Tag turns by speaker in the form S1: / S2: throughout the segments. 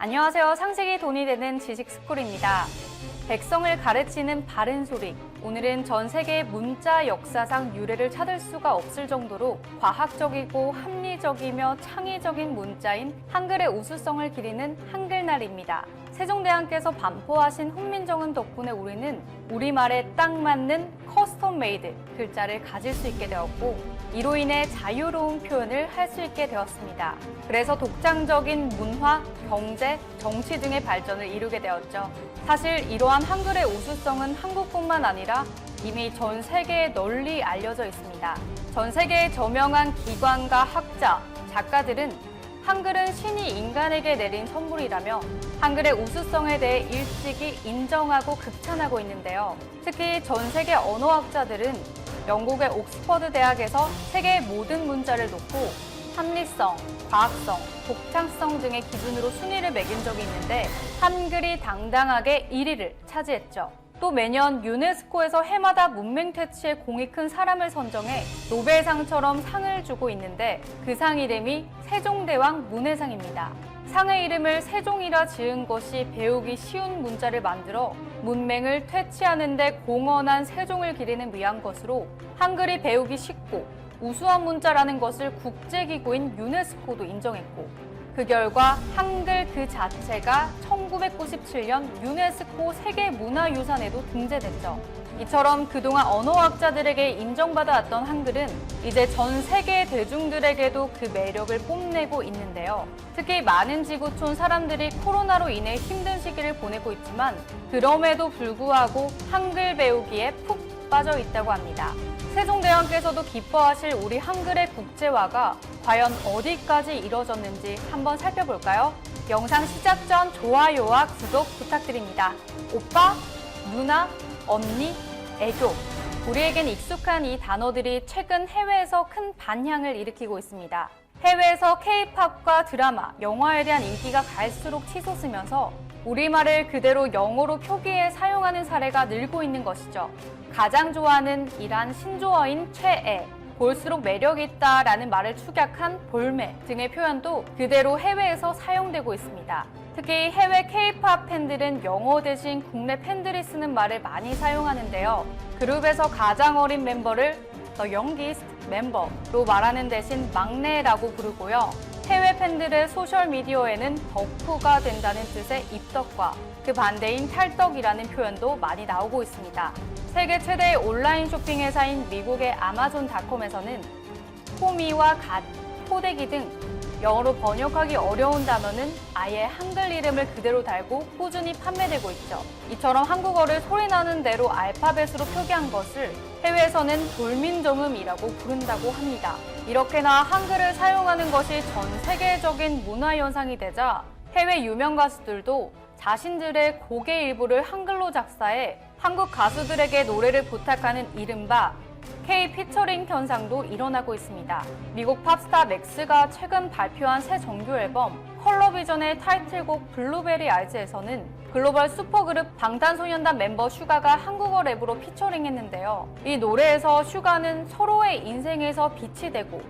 S1: 안녕하세요. 상식이 돈이 되는 지식스쿨입니다. 백성을 가르치는 바른 소리. 오늘은 전 세계의 문자 역사상 유래를 찾을 수가 없을 정도로 과학적이고 합리적이며 창의적인 문자인 한글의 우수성을 기리는 한글날입니다. 세종대왕께서 반포하신 훈민정음 덕분에 우리는 우리말에 딱 맞는 커스텀 메이드 글자를 가질 수 있게 되었고, 이로 인해 자유로운 표현을 할 수 있게 되었습니다. 그래서 독창적인 문화, 경제, 정치 등의 발전을 이루게 되었죠. 사실 이러한 한글의 우수성은 한국뿐만 아니라 이미 전 세계에 널리 알려져 있습니다. 전 세계의 저명한 기관가, 학자, 작가들은 한글은 신이 인간에게 내린 선물이라며 한글의 우수성에 대해 일찍이 인정하고 극찬하고 있는데요. 특히 전 세계 언어학자들은 영국의 옥스퍼드 대학에서 세계의 모든 문자를 놓고 합리성, 과학성, 독창성 등의 기준으로 순위를 매긴 적이 있는데 한글이 당당하게 1위를 차지했죠. 또 매년 유네스코에서 해마다 문맹 퇴치에 공이 큰 사람을 선정해 노벨상처럼 상을 주고 있는데 그 상 이름이 세종대왕 문해상입니다. 상의 이름을 세종이라 지은 것이 배우기 쉬운 문자를 만들어 문맹을 퇴치하는 데 공헌한 세종을 기리는 위한 것으로 한글이 배우기 쉽고 우수한 문자라는 것을 국제기구인 유네스코도 인정했고, 그 결과 한글 그 자체가 1997년 유네스코 세계문화유산에도 등재됐죠. 이처럼 그동안 언어학자들에게 인정받아왔던 한글은 이제 전 세계 대중들에게도 그 매력을 뽐내고 있는데요. 특히 많은 지구촌 사람들이 코로나로 인해 힘든 시기를 보내고 있지만 그럼에도 불구하고 한글 배우기에 푹 빠져 있다고 합니다. 세종대왕께서도 기뻐하실 우리 한글의 국제화가 과연 어디까지 이뤄졌는지 한번 살펴볼까요? 영상 시작 전 좋아요와 구독 부탁드립니다. 오빠, 누나, 언니, 애교. 우리에겐 익숙한 이 단어들이 최근 해외에서 큰 반향을 일으키고 있습니다. 해외에서 K-팝과 드라마, 영화에 대한 인기가 갈수록 치솟으면서 우리말을 그대로 영어로 표기해 사용하는 사례가 늘고 있는 것이죠. 가장 좋아하는 이란 신조어인 최애, 볼수록 매력있다라는 말을 축약한 볼매 등의 표현도 그대로 해외에서 사용되고 있습니다. 특히 해외 K-팝 팬들은 영어 대신 국내 팬들이 쓰는 말을 많이 사용하는데요. 그룹에서 가장 어린 멤버를 The Youngest Member로 말하는 대신 막내라고 부르고요. 해외 팬들의 소셜미디어에는 덕후가 된다는 뜻의 입덕과 그 반대인 탈덕이라는 표현도 많이 나오고 있습니다. 세계 최대의 온라인 쇼핑 회사인 미국의 아마존닷컴에서는 호미와 갓, 포대기 등 영어로 번역하기 어려운 단어는 아예 한글 이름을 그대로 달고 꾸준히 판매되고 있죠. 이처럼 한국어를 소리나는 대로 알파벳으로 표기한 것을 해외에서는 돌민정음이라고 부른다고 합니다. 이렇게나 한글을 사용하는 것이 전 세계적인 문화현상이 되자 해외 유명 가수들도 자신들의 곡의 일부를 한글로 작사해 한국 가수들에게 노래를 부탁하는 이른바 K 피처링 현상도 일어나고 있습니다. 미국 팝스타 맥스가 최근 발표한 새 정규 앨범 컬러비전의 타이틀곡 블루베리 알즈에서는 글로벌 슈퍼그룹 방탄소년단 멤버 슈가가 한국어 랩으로 피처링했는데요. 이 노래에서 슈가는 서로의 인생에서 빛이 되고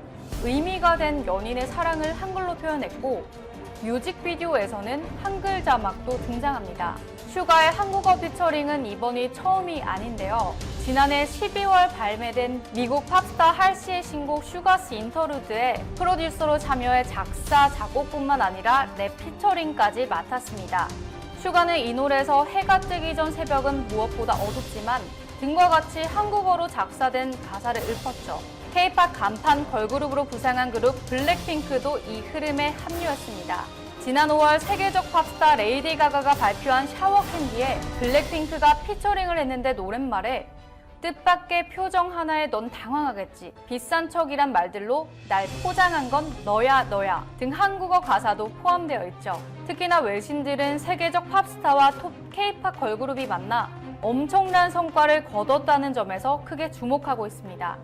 S1: 의미가 된 연인의 사랑을 한글로 표현했고, 뮤직비디오에서는 한글 자막도 등장합니다. 슈가의 한국어 피처링은 이번이 처음이 아닌데요. 지난해 12월 발매된 미국 팝스타 할시의 신곡 슈가스 인터루드에 프로듀서로 참여해 작사, 작곡뿐만 아니라 랩 피처링까지 맡았습니다. 슈가는 이 노래에서 해가 뜨기 전 새벽은 무엇보다 어둡지만 등과 같이 한국어로 작사된 가사를 읊었죠. K-팝 간판 걸그룹으로 부상한 그룹 블랙핑크도 이 흐름에 합류했습니다. 지난 5월 세계적 팝스타 레이디 가가가 발표한 샤워 캔디에 블랙핑크가 피처링을 했는데 노랫말에 뜻밖의 표정 하나에 넌 당황하겠지, 비싼 척이란 말들로 날 포장한 건 너야 너야 등 한국어 가사도 포함되어 있죠. 특히나 외신들은 세계적 팝스타와 톱 K-팝 걸그룹이 만나 엄청난 성과를 거뒀다는 점에서 크게 주목하고 있습니다.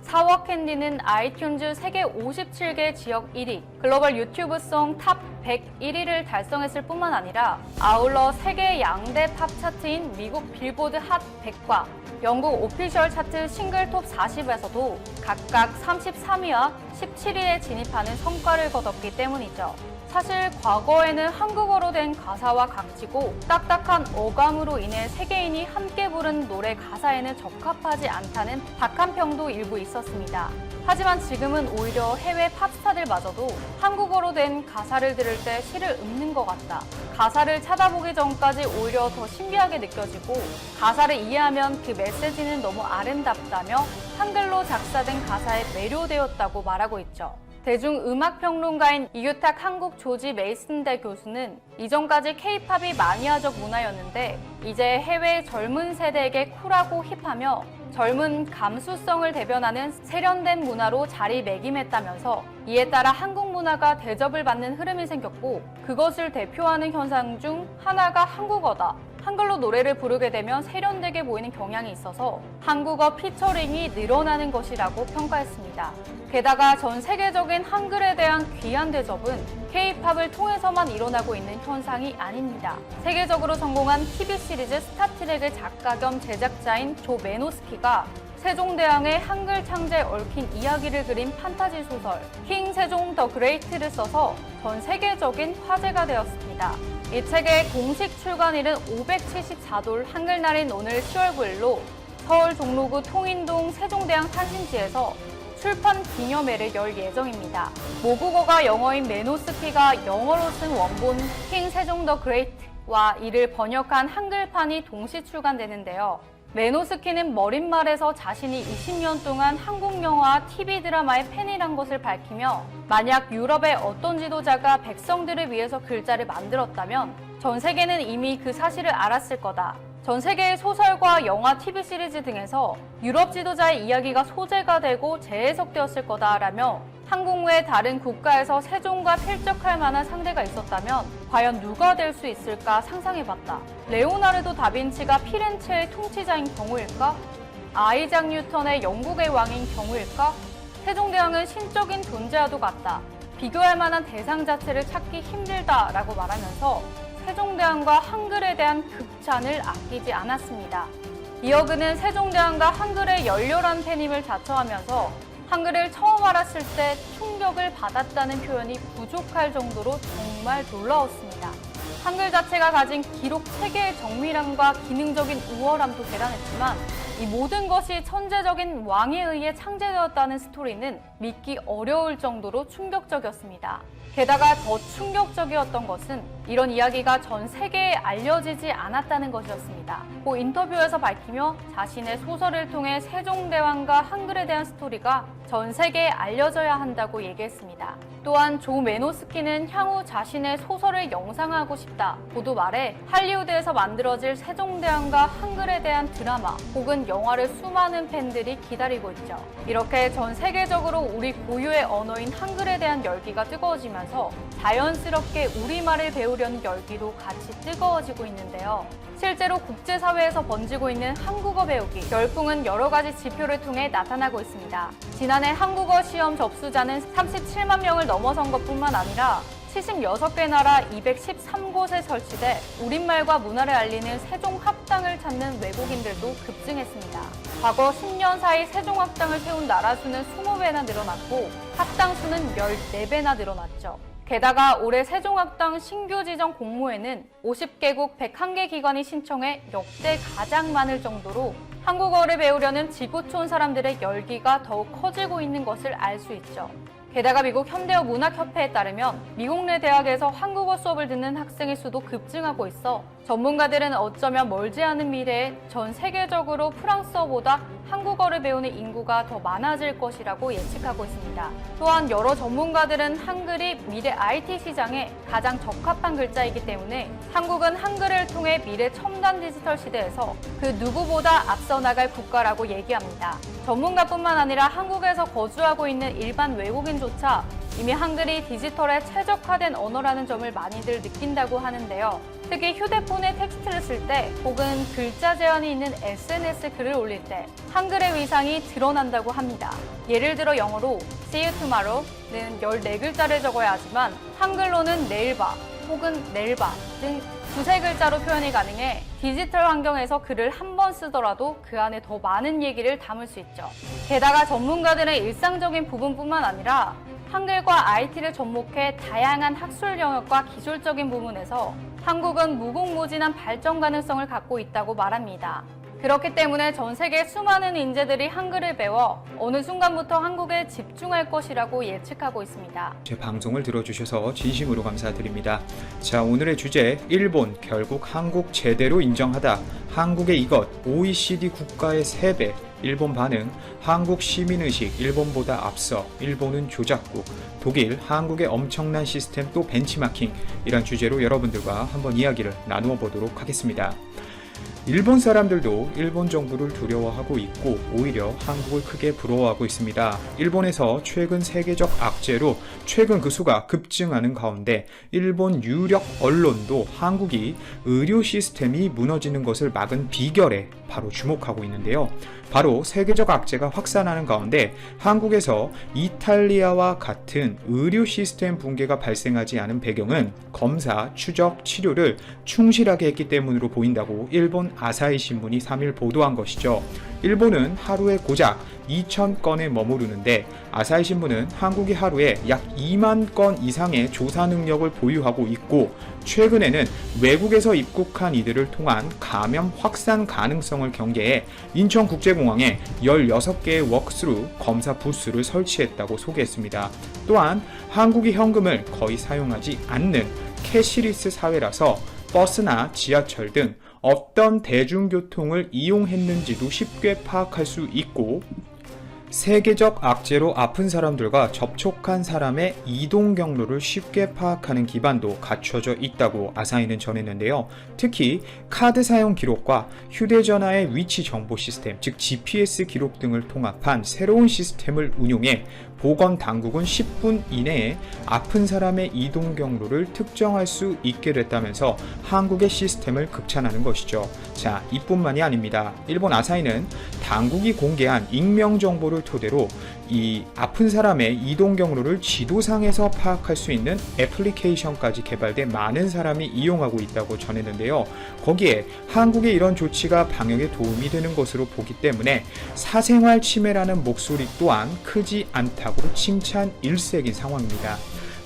S1: 사워 캔디는 아이튠즈 세계 57개 지역 1위, 글로벌 유튜브송 탑 101위를 달성했을 뿐만 아니라 아울러 세계 양대 팝 차트인 미국 빌보드 핫 100과 영국 오피셜 차트 싱글 톱 40에서도 각각 33위와 17위에 진입하는 성과를 거뒀기 때문이죠. 사실 과거에는 한국어로 된 가사와 각지고 딱딱한 어감으로 인해 세계인이 함께 부른 노래 가사에는 적합하지 않다는 박한평도 일부 있었습니다. 하지만 지금은 오히려 해외 팝스타들마저도 한국어로 된 가사를 들을 때 시를 읊는 것 같다. 가사를 찾아보기 전까지 오히려 더 신기하게 느껴지고 가사를 이해하면 그 메시지는 너무 아름답다며 한글로 작사된 가사에 매료되었다고 말하고 있죠. 대중음악평론가인 이규탁 한국조지 메이슨대 교수는 이전까지 K-팝이 마니아적 문화였는데 이제 해외 젊은 세대에게 쿨하고 힙하며 젊은 감수성을 대변하는 세련된 문화로 자리매김했다면서 이에 따라 한국 문화가 대접을 받는 흐름이 생겼고 그것을 대표하는 현상 중 하나가 한국어다. 한글로 노래를 부르게 되면 세련되게 보이는 경향이 있어서 한국어 피처링이 늘어나는 것이라고 평가했습니다. 게다가 전 세계적인 한글에 대한 귀한 대접은 K-팝을 통해서만 일어나고 있는 현상이 아닙니다. 세계적으로 성공한 TV 시리즈 스타트랙의 작가 겸 제작자인 조 메노스키가 세종대왕의 한글 창제에 얽힌 이야기를 그린 판타지 소설 킹 세종 더 그레이트를 써서 전 세계적인 화제가 되었습니다. 이 책의 공식 출간일은 574돌 한글날인 오늘 10월 9일로 서울 종로구 통인동 세종대왕 탄신지에서 출판 기념회를 열 예정입니다. 모국어가 영어인 메노스키가 영어로 쓴 원본 킹 세종 더 그레이트와 이를 번역한 한글판이 동시 출간되는데요. 메노스키는 머릿말에서 자신이 20년 동안 한국 영화와 TV 드라마의 팬이란 것을 밝히며 만약 유럽의 어떤 지도자가 백성들을 위해서 글자를 만들었다면 전 세계는 이미 그 사실을 알았을 거다. 전 세계의 소설과 영화, TV 시리즈 등에서 유럽 지도자의 이야기가 소재가 되고 재해석되었을 거다라며 한국 외 다른 국가에서 세종과 필적할 만한 상대가 있었다면 과연 누가 될 수 있을까 상상해봤다. 레오나르도 다빈치가 피렌체의 통치자인 경우일까? 아이작 뉴턴의 영국의 왕인 경우일까? 세종대왕은 신적인 존재와도 같다. 비교할 만한 대상 자체를 찾기 힘들다라고 말하면서 세종대왕과 한글에 대한 극찬을 아끼지 않았습니다. 이어 그는 세종대왕과 한글의 열렬한 팬임을 자처하면서 한글을 처음 알았을 때 충격을 받았다는 표현이 부족할 정도로 정말 놀라웠습니다. 한글 자체가 가진 기록 체계의 정밀함과 기능적인 우월함도 대단했지만 이 모든 것이 천재적인 왕에 의해 창제되었다는 스토리는 믿기 어려울 정도로 충격적이었습니다. 게다가 더 충격적이었던 것은 이런 이야기가 전 세계에 알려지지 않았다는 것이었습니다. 고 인터뷰에서 밝히며 자신의 소설을 통해 세종대왕과 한글에 대한 스토리가 전 세계에 알려져야 한다고 얘기했습니다. 또한 조 메노스키는 향후 자신의 소설을 영상화하고 싶다고도 말해 할리우드에서 만들어질 세종대왕과 한글에 대한 드라마 혹은 영화를 수많은 팬들이 기다리고 있죠. 이렇게 전 세계적으로 우리 고유의 언어인 한글에 대한 열기가 뜨거워지면서 자연스럽게 우리말을 배우려는 열기도 같이 뜨거워지고 있는데요. 실제로 국제사회에서 번지고 있는 한국어 배우기 열풍은 여러 가지 지표를 통해 나타나고 있습니다. 지난해 한국어 시험 접수자는 37만 명을 넘어선 것뿐만 아니라 76개 나라 213곳에 설치돼 우리말과 문화를 알리는 세종학당을 찾는 외국인들도 급증했습니다. 과거 10년 사이 세종학당을 세운 나라 수는 20배나 늘어났고 학당 수는 14배나 늘어났죠. 게다가 올해 세종학당 신규 지정 공모에는 50개국 101개 기관이 신청해 역대 가장 많을 정도로 한국어를 배우려는 지구촌 사람들의 열기가 더욱 커지고 있는 것을 알 수 있죠. 게다가 미국 현대어 문학협회에 따르면 미국 내 대학에서 한국어 수업을 듣는 학생의 수도 급증하고 있어 전문가들은 어쩌면 멀지 않은 미래에 전 세계적으로 프랑스어보다 한국어를 배우는 인구가 더 많아질 것이라고 예측하고 있습니다. 또한 여러 전문가들은 한글이 미래 IT 시장에 가장 적합한 글자이기 때문에 한국은 한글을 통해 미래 첨단 디지털 시대에서 그 누구보다 앞서 나갈 국가라고 얘기합니다. 전문가뿐만 아니라 한국에서 거주하고 있는 일반 외국인조차 이미 한글이 디지털에 최적화된 언어라는 점을 많이들 느낀다고 하는데요. 특히 휴대폰에 텍스트를 쓸 때 혹은 글자 제한이 있는 SNS 글을 올릴 때 한글의 위상이 드러난다고 합니다. 예를 들어 영어로 See you tomorrow는 14글자를 적어야 하지만 한글로는 내일 봐 혹은 내일 봐 등 두세 글자로 표현이 가능해 디지털 환경에서 글을 한 번 쓰더라도 그 안에 더 많은 얘기를 담을 수 있죠. 게다가 전문가들은 일상적인 부분뿐만 아니라 한글과 IT를 접목해 다양한 학술 영역과 기술적인 부분에서 한국은 무궁무진한 발전 가능성을 갖고 있다고 말합니다. 그렇기 때문에 전 세계 수많은 인재들이 한글을 배워 어느 순간부터 한국에 집중할 것이라고 예측하고 있습니다.
S2: 제 방송을 들어주셔서 진심으로 감사드립니다. 자, 오늘의 주제, 일본 결국 한국 제대로 인정하다. 한국의 이것, OECD 국가의 3배. 일본 반응, 한국 시민의식, 일본보다 앞서, 일본은 조작국, 독일, 한국의 엄청난 시스템 또 벤치마킹, 이런 주제로 여러분들과 한번 이야기를 나누어 보도록 하겠습니다. 일본 사람들도 일본 정부를 두려워하고 있고 오히려 한국을 크게 부러워하고 있습니다. 일본에서 최근 세계적 악재로 최근 그 수가 급증하는 가운데 일본 유력 언론도 한국이 의료 시스템이 무너지는 것을 막은 비결에 바로 주목하고 있는데요. 바로 세계적 악재가 확산하는 가운데 한국에서 이탈리아와 같은 의료 시스템 붕괴가 발생하지 않은 배경은 검사, 추적, 치료를 충실하게 했기 때문으로 보인다고 일본 아사히 신문이 3일 보도한 것이죠. 일본은 하루에 고작 2,000건에 머무르는데 아사히 신문은 한국이 하루에 약 2만 건 이상의 조사 능력을 보유하고 있고 최근에는 외국에서 입국한 이들을 통한 감염 확산 가능성을 경계해 인천국제공항에 16개의 웍스루 검사 부스를 설치했다고 소개했습니다. 또한 한국이 현금을 거의 사용하지 않는 캐시리스 사회라서 버스나 지하철 등 어떤 대중교통을 이용했는지도 쉽게 파악할 수 있고 세계적 악재로 아픈 사람들과 접촉한 사람의 이동 경로를 쉽게 파악하는 기반도 갖춰져 있다고 아사히는 전했는데요. 특히 카드 사용 기록과 휴대전화의 위치 정보 시스템, 즉 GPS 기록 등을 통합한 새로운 시스템을 운용해 보건당국은 10분 이내에 아픈 사람의 이동 경로를 특정할 수 있게 됐다면서 한국의 시스템을 극찬하는 것이죠. 자, 이뿐만이 아닙니다. 일본 아사히는 당국이 공개한 익명 정보를 토대로 이 아픈 사람의 이동 경로를 지도상에서 파악할 수 있는 애플리케이션까지 개발돼 많은 사람이 이용하고 있다고 전했는데요. 거기에 한국의 이런 조치가 방역에 도움이 되는 것으로 보기 때문에 사생활 침해라는 목소리 또한 크지 않다고 칭찬 일색인 상황입니다.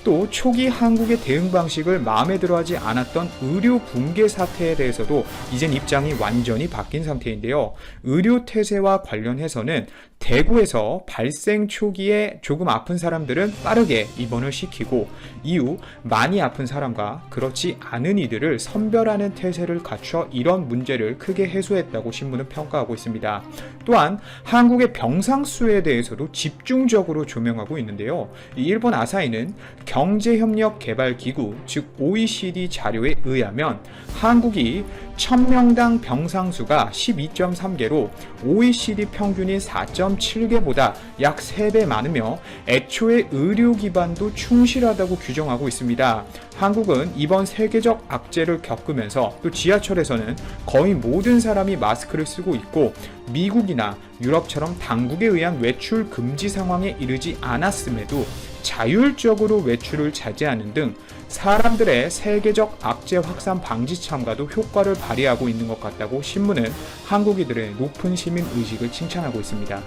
S2: 또 초기 한국의 대응 방식을 마음에 들어하지 않았던 의료 붕괴 사태에 대해서도 이젠 입장이 완전히 바뀐 상태인데요. 의료 태세와 관련해서는 대구에서 발생 초기에 조금 아픈 사람들은 빠르게 입원을 시키고 이후 많이 아픈 사람과 그렇지 않은 이들을 선별하는 태세를 갖춰 이런 문제를 크게 해소했다고 신문은 평가하고 있습니다. 또한 한국의 병상수에 대해서도 집중적으로 조명하고 있는데요. 이 일본 아사히는 경제협력개발기구 즉 OECD 자료에 의하면 한국이 1000명당 병상수가 12.3개로 OECD 평균인 4.7개보다 약 3배 많으며 애초에 의료 기반도 충실하다고 규정하고 있습니다. 한국은 이번 세계적 악재를 겪으면서 또 지하철에서는 거의 모든 사람이 마스크를 쓰고 있고 미국이나 유럽처럼 당국에 의한 외출 금지 상황에 이르지 않았음에도 자율적으로 외출을 자제하는 등 사람들의 세계적 악재 확산 방지 참가도 효과를 발휘하고 있는 것 같다고 신문은 한국인들의 높은 시민 의식을 칭찬하고 있습니다.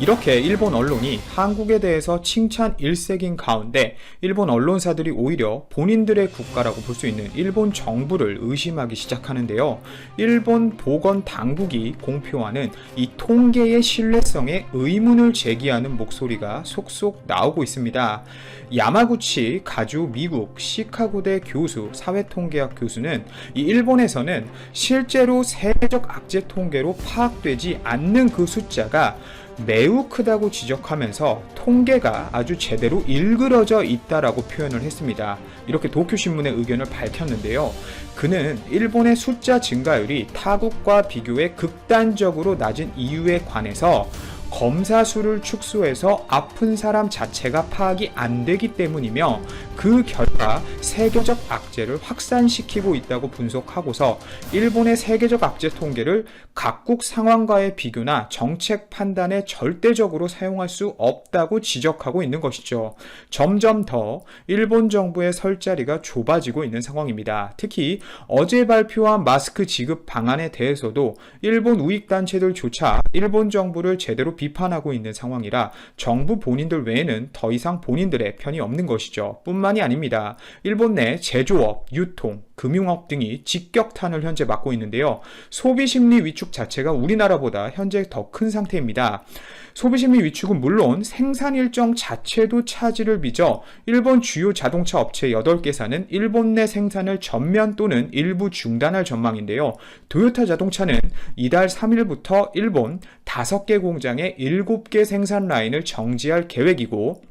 S2: 이렇게 일본 언론이 한국에 대해서 칭찬 일색인 가운데 일본 언론사들이 오히려 본인들의 국가라고 볼 수 있는 일본 정부를 의심하기 시작하는데요. 일본 보건 당국이 공표하는 이 통계의 신뢰성에 의문을 제기하는 목소리가 속속 나오고 있습니다. 야마구치 가주 미국 시카고대 교수 사회통계학 교수는 이 일본에서는 실제로 세계적 악재 통계로 파악되지 않는 그 숫자가 매우 크다고 지적하면서 통계가 아주 제대로 일그러져 있다라고 표현을 했습니다. 이렇게 도쿄신문의 의견을 밝혔는데요. 그는 일본의 숫자 증가율이 타국과 비교해 극단적으로 낮은 이유에 관해서 검사 수를 축소해서 아픈 사람 자체가 파악이 안 되기 때문이며 그 결과 세계적 악재를 확산시키고 있다고 분석하고서 일본의 세계적 악재 통계를 각국 상황과의 비교나 정책 판단에 절대적으로 사용할 수 없다고 지적하고 있는 것이죠. 점점 더 일본 정부의 설 자리가 좁아지고 있는 상황입니다. 특히 어제 발표한 마스크 지급 방안에 대해서도 일본 우익단체들조차 일본 정부를 제대로 비판하고 있는 상황이라 정부 본인들 외에는 더 이상 본인들의 편이 없는 것이죠. 뿐만이 아닙니다. 일본 내 제조업, 유통, 금융업 등이 직격탄을 현재 맞고 있는데요. 소비심리 위축 자체가 우리나라보다 현재 더 큰 상태입니다. 소비심리 위축은 물론 생산 일정 자체도 차질을 빚어 일본 주요 자동차 업체 8개사는 일본 내 생산을 전면 또는 일부 중단할 전망인데요. 도요타 자동차는 이달 3일부터 일본 5개 공장에 7개 생산 라인을 정지할 계획이고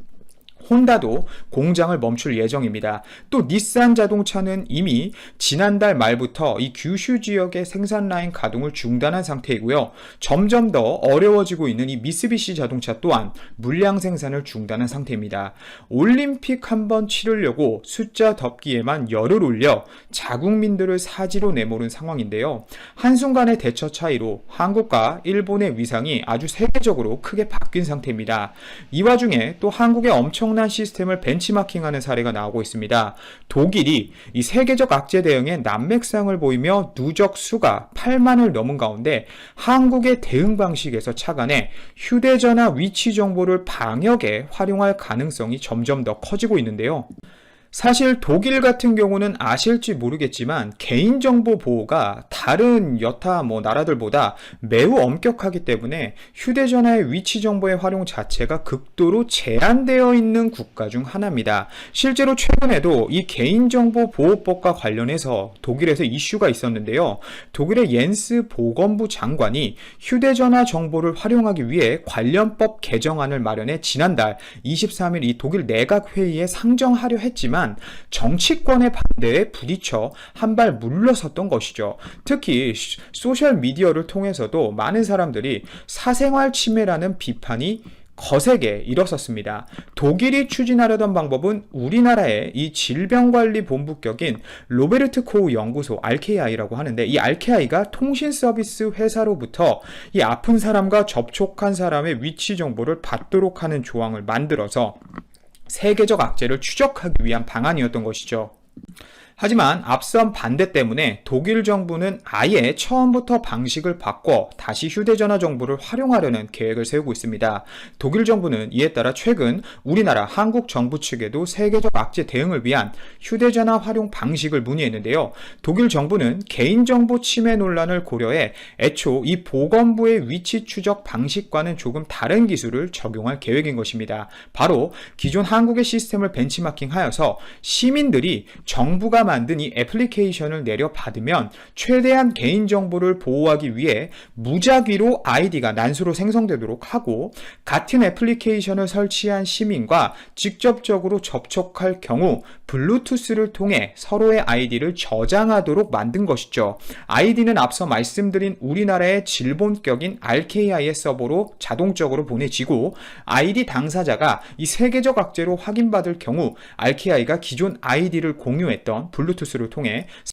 S2: 혼다도 공장을 멈출 예정입니다. 또 닛산 자동차는 이미 지난달 말부터 이 규슈 지역의 생산 라인 가동을 중단한 상태이고요. 점점 더 어려워지고 있는 이 미쓰비시 자동차 또한 물량 생산을 중단한 상태입니다. 올림픽 한번 치르려고 숫자 덮기에만 열을 올려 자국민들을 사지로 내모른 상황인데요. 한순간의 대처 차이로 한국과 일본의 위상이 아주 세계적으로 크게 바뀐 상태입니다. 이 와중에 또 한국의 엄청난 시스템을 벤치마킹하는 사례가 나오고 있습니다. 독일이 이 세계적 악재 대응에 난맥상을 보이며 누적 수가 8만을 넘은 가운데 한국의 대응 방식에서 착안해 휴대전화 위치 정보를 방역에 활용할 가능성이 점점 더 커지고 있는데요. 사실 독일 같은 경우는 아실지 모르겠지만 개인정보 보호가 다른 여타 나라들보다 매우 엄격하기 때문에 휴대전화의 위치 정보의 활용 자체가 극도로 제한되어 있는 국가 중 하나입니다. 실제로 최근에도 이 개인정보 보호법과 관련해서 독일에서 이슈가 있었는데요. 독일의 옌스 보건부 장관이 휴대전화 정보를 활용하기 위해 관련법 개정안을 마련해 지난달 23일 이 독일 내각회의에 상정하려 했지만 정치권의 반대에 부딪혀 한 발 물러섰던 것이죠. 특히 소셜미디어를 통해서도 많은 사람들이 사생활 침해라는 비판이 거세게 일었었습니다. 독일이 추진하려던 방법은 우리나라의 이 질병관리본부격인 로베르트 코우 연구소 RKI라고 하는데 이 RKI가 통신 서비스 회사로부터 이 아픈 사람과 접촉한 사람의 위치 정보를 받도록 하는 조항을 만들어서 세계적 악재를 추적하기 위한 방안이었던 것이죠. 하지만 앞선 반대 때문에 독일 정부는 아예 처음부터 방식을 바꿔 다시 휴대전화 정보를 활용하려는 계획을 세우고 있습니다. 독일 정부는 이에 따라 최근 우리나라 한국 정부 측에도 세계적 악재 대응을 위한 휴대전화 활용 방식을 문의했는데요. 독일 정부는 개인정보 침해 논란을 고려해 애초 이 보건부의 위치 추적 방식과는 조금 다른 기술을 적용할 계획인 것입니다. 바로 기존 한국의 시스템을 벤치마킹하여서 시민들이 정부가 만든 이 애플리케이션을 내려받으면 최대한 개인정보를 보호하기 위해 무작위로 아이디가 난수로 생성되도록 하고 같은 애플리케이션을 설치한 시민과 직접적으로 접촉할 경우 블루투스를 통해 서로의 아이디를 저장하도록 만든 것이죠. 아이디는 앞서 말씀드린 우리나라의 질본격인 RKI의 서버로 자동적으로 보내지고 아이디 당사자가 이 세계적 악재로 확인받을 경우 RKI가 기존 아이디를 공유했던 블루투스를 통해